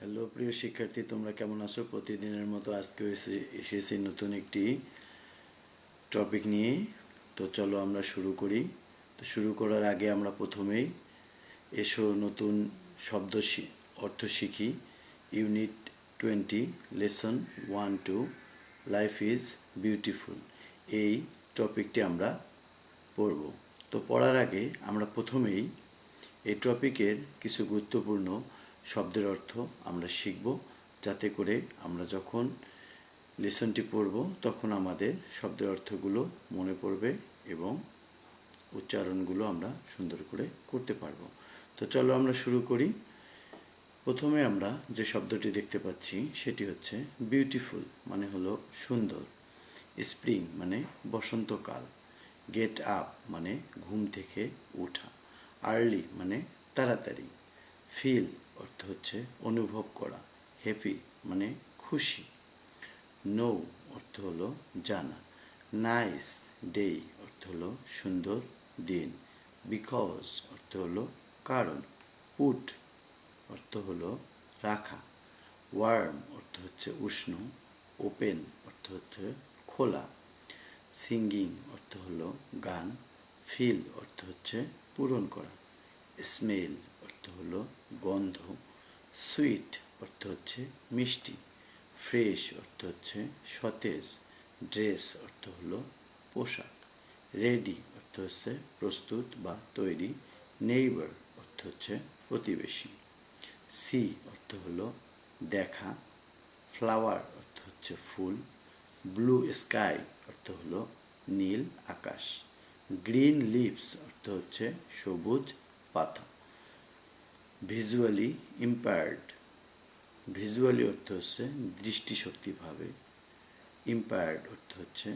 Hello প্রিয় শিক্ষার্থী, তোমরা কেমন আছো? প্রতিদিনের মতো আজকেও এসেছি নতুন একটি টপিক নিয়ে। তো চলো আমরা শুরু করি। তো শুরু করার আগে আমরা প্রথমেই এসো নতুন শব্দ অর্থ শিখি। Unit 20, lesson 1-2, life is beautiful, এই টপিকটি আমরা পড়ব। তো পড়ার আগে আমরা প্রথমেই এই টপিকের কিছু গুরুত্বপূর্ণ শব্দের অর্থ আমরা শিখব, যাতে করে আমরা যখন লেসনটি পড়ব তখন আমাদের শব্দের অর্থগুলো মনে পড়বে এবং উচ্চারণগুলো আমরা সুন্দর করে করতে পারব। তো চলো আমরা শুরু করি। প্রথমে আমরা যে শব্দটি দেখতে পাচ্ছি সেটি হচ্ছে বিউটিফুল, মানে হলো সুন্দর। স্প্রিং মানে বসন্তকাল। গেট আপ মানে ঘুম থেকে ওঠা। আর্লি মানে তাড়াতাড়ি। ফিল অর্থ হচ্ছে অনুভব করা। হ্যাপি মানে খুশি। নো অর্থ হলো জানা। নাইস ডে অর্থ হলো সুন্দর দিন। বিকজ অর্থ হলো কারণ। পুট অর্থ হলো রাখা। ওয়ার্ম অর্থ হচ্ছে উষ্ণ। ওপেন অর্থ হচ্ছে খোলা। সিঙ্গিং অর্থ হলো গান। ফিল অর্থ হচ্ছে পূরণ করা। স্মেল অর্থ হলো গন্ধ। সুইট অর্থ হচ্ছে মিষ্টি। ফ্রেশ অর্থ হচ্ছে সতেজ। ড্রেস অর্থ হলো পোশাক। রেডি অর্থ হচ্ছে প্রস্তুত বা তৈরি। নেইবার অর্থ হচ্ছে প্রতিবেশী। সি অর্থ হলো দেখা। ফ্লাওয়ার অর্থ হচ্ছে ফুল। ব্লু স্কাই অর্থ হলো নীল আকাশ। গ্রিন লিভস অর্থ হচ্ছে সবুজ পাতা। ভিজুয়ালি ইম্পায়ার্ড, ভিজুয়ালি অর্থ হচ্ছে দৃষ্টিশক্তিভাবে। ইম্পায়ার্ড অর্থ হচ্ছে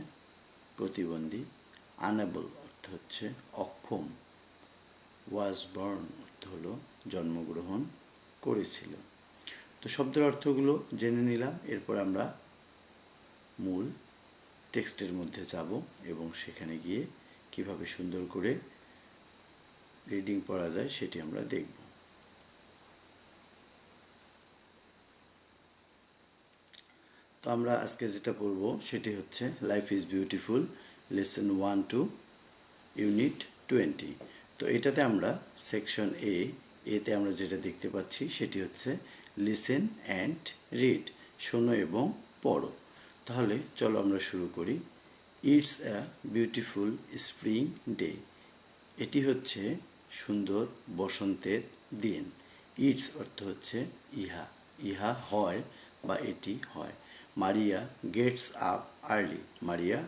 প্রতিবন্ধী। আনেবল অর্থ হচ্ছে অক্ষম। ওয়াজ বর্ন অর্থ হলো জন্মগ্রহণ করেছিল। তো শব্দের অর্থগুলো জেনে নিলাম। এরপর আমরা মূল টেক্সটের মধ্যে যাব এবং সেখানে গিয়ে কিভাবে সুন্দর করে রিডিং পড়া যায় সেটি আমরা দেখব। তো আমরা আজকে যেটা পড়ব সেটি হচ্ছে life is beautiful, lesson 1-2, unit 20। তো এটাতে আমরা সেকশন এতে আমরা যেটা দেখতে পাচ্ছি সেটি হচ্ছে লিসেন অ্যান্ড রিড, শোনো এবং পড়ো। তাহলে চলো আমরা শুরু করি। It's a beautiful spring day, এটি হচ্ছে সুন্দর বসন্তের দিন। ইটস অর্থ হচ্ছে ইহা, ইহা হয় বা এটি হয়। মারিয়া গেটস আপ আর্লি, মারিয়া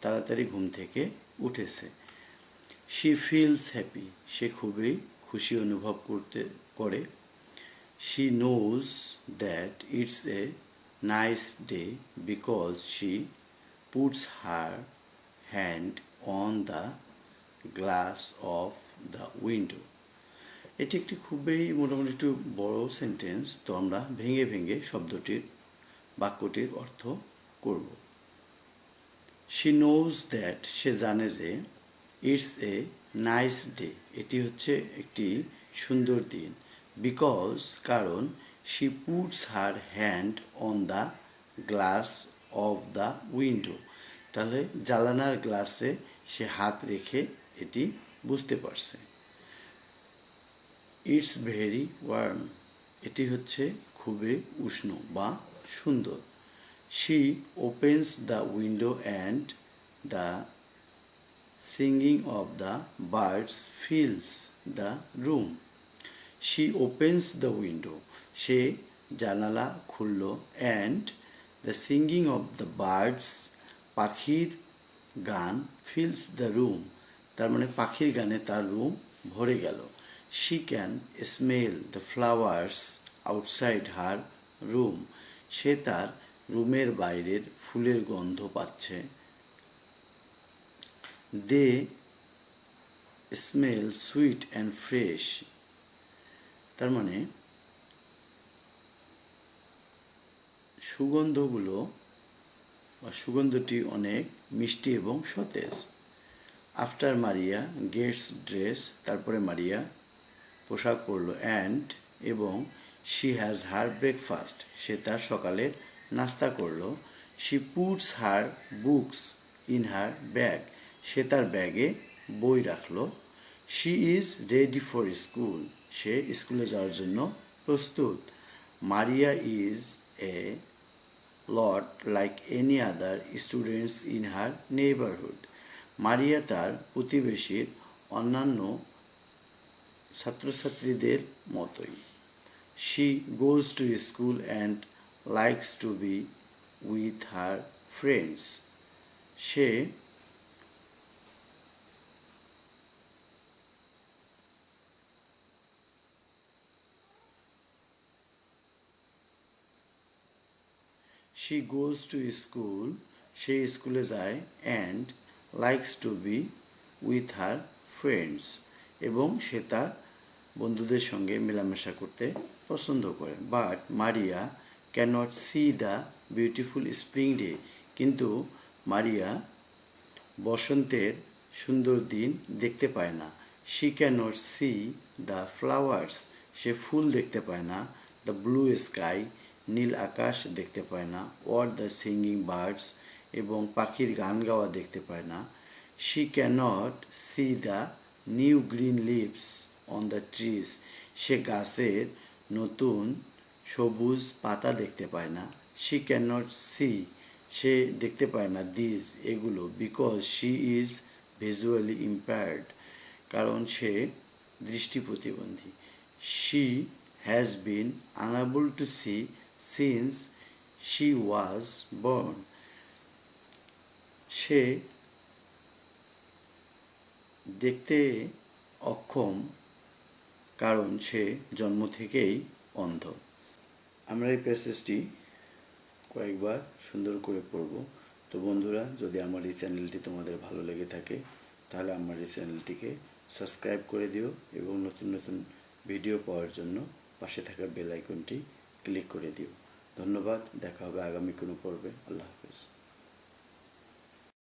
তাড়াতাড়ি ঘুম থেকে উঠেছে। শি ফিলস হ্যাপি, সে খুবই খুশি অনুভব করে। She knows that it's a nice day because she puts her hand on the glass of the window. এটি একটি খুবই মোটামুটি একটু বড় সেন্টেন্স। তো আমরা ভেঙে ভেঙে বাক্যটির অর্থ করব। শি নোজ দ্যাট, সে জানে যে, ইটস এ নাইস ডে, এটি হচ্ছে একটি সুন্দর দিন। বিকজ, কারণ, she puts her hand on the glass of the window, তাহলে জানালার গ্লাসে সে হাত রেখে এটি বুঝতে পারছে। ইটস ভেরি ওয়ার্ম, এটি হচ্ছে খুবই উষ্ণ বা সুন্দর। She opens the window and the singing of the birds fills the room. She opens the window, সে জানালা খুলল। And the singing of the birds, পাখির গান। ফিলস দ্য রুম, তার মানে পাখির গানে তার রুম ভরে গেল। She can smell the flowers outside her room, সে তার রুমের বাইরের ফুলের গন্ধ পাচ্ছে। They smell sweet and fresh, তার মানে সুগন্ধটি অনেক মিষ্টি এবং সতেজ। আফটার মারিয়া গেটস ড্রেস, তারপরে মারিয়া পোশাক পরল। অ্যান্ড এবং শি হ্যাজ হার ব্রেকফাস্ট, সে তার সকালের নাস্তা করলো। She puts her books in her bag, সে তার ব্যাগে বই রাখলো। She is ready for school, সে স্কুলে যাওয়ার জন্য প্রস্তুত। Maria is a lot like any other students in her neighbourhood, Maria তার প্রতিবেশীর অন্যান্য ছাত্রছাত্রীদের মতোই। She goes to school and likes to be with her friends, সে She goes to school, সে স্কুলে যায়, and likes to be with her friends, এবং সে তার বন্ধুদের সঙ্গে মেলামেশা করতে পছন্দ করে। But Maria can't see the beautiful spring day, কিন্তু মারিয়া বসন্তের সুন্দর দিন দেখতে পায় না। She can't see the flowers, সে ফুল দেখতে পায় না। দ্য ব্লু স্কাই, নীল আকাশ দেখতে পায় না। ওয়ার দ্য সিঙ্গিং বার্ডস, এবং পাখির গান গাওয়া দেখতে পায় না। She can't see the new green leaves on the trees, সে গাছের নতুন সবুজ পাতা দেখতে পায় না। শি ক্যানট সি, সে দেখতে পায় না দিস, এগুলো, because she is visually impaired, কারণ সে দৃষ্টি প্রতিবন্ধী। She has been unable to see since she was born, সে দেখতে অক্ষম কারণ সে জন্ম থেকেই অন্ধ। আমরা এই প্যাসেজটি কয়েকবার সুন্দর করে পড়ব। তো বন্ধুরা, যদি আমার এই চ্যানেলটি তোমাদের ভালো লেগে থাকে তাহলে আমার এই চ্যানেলটিকে সাবস্ক্রাইব করে দিও এবং নতুন নতুন ভিডিও পাওয়ার জন্য পাশে থাকা বেল আইকনটি ক্লিক করে দিও। ধন্যবাদ, দেখা হবে আগামী কোনো পর্বে। আল্লাহ হাফেজ।